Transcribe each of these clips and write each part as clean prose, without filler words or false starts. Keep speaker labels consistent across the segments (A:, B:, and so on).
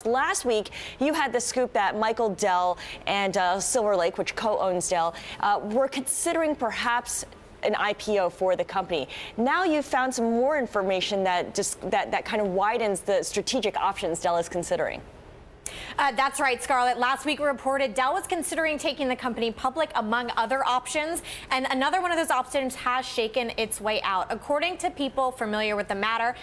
A: Last week, you had the scoop that Michael Dell and Silver Lake, which co-owns Dell, were considering perhaps an IPO for the company. Now you've found some more information that kind of widens the strategic options Dell is considering.
B: That's right, Scarlett. Last week we reported Dell was considering taking the company public, among other options, and another one of those options has shaken its way out. According to people familiar with the matter,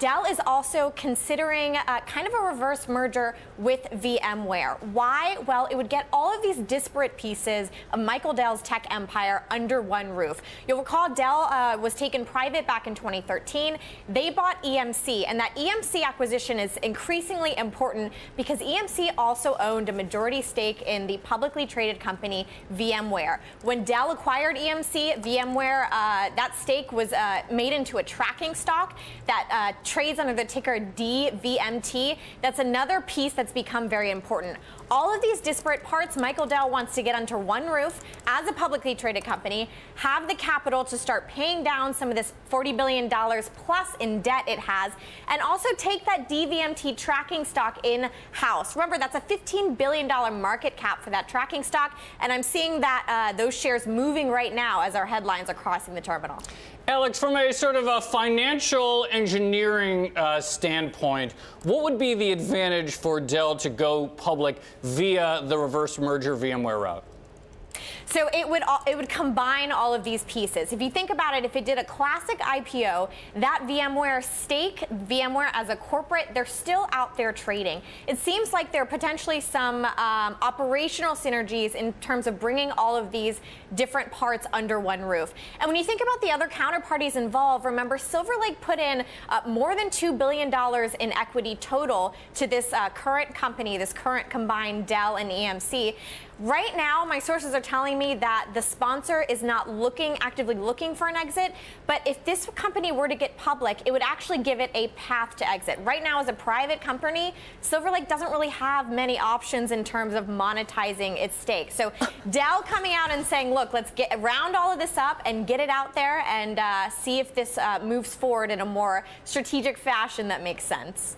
B: Dell is also considering kind of a reverse merger with VMware. Why? Well, it would get all of these disparate pieces of Michael Dell's tech empire under one roof. You'll recall Dell was taken private back in 2013. They bought EMC, and that EMC acquisition is increasingly important because EMC also owned a majority stake in the publicly traded company VMware. When Dell acquired EMC, VMware, that stake was made into a tracking stock that trades under the ticker DVMT. That's another piece that's become very important. All of these disparate parts, Michael Dell wants to get under one roof as a publicly traded company, have the capital to start paying down some of this $40 billion plus in debt it has, and also take that DVMT tracking stock in-house. Remember, that's a $15 billion market cap for that tracking stock, and I'm seeing that those shares moving right now as our headlines are crossing the terminal.
C: Alex, from a sort of a financial engineering standpoint, what would be the advantage for Dell to go public via the reverse merger VMware route?
B: So it would combine all of these pieces. If you think about it, if it did a classic IPO, that VMware stake, VMware as a corporate, they're still out there trading. It seems like there are potentially some operational synergies in terms of bringing all of these different parts under one roof. And when you think about the other counterparties involved, remember Silver Lake put in more than $2 billion in equity total to this current company, this current combined Dell and EMC. Right now, my sources are telling me that the sponsor is not actively looking for an exit, but if this company were to get public, it would actually give it a path to exit. Right now, as a private company, Silver Lake doesn't really have many options in terms of monetizing its stake. So Dell coming out and saying, look, let's get round all of this up and get it out there and see if this moves forward in a more strategic fashion that makes sense.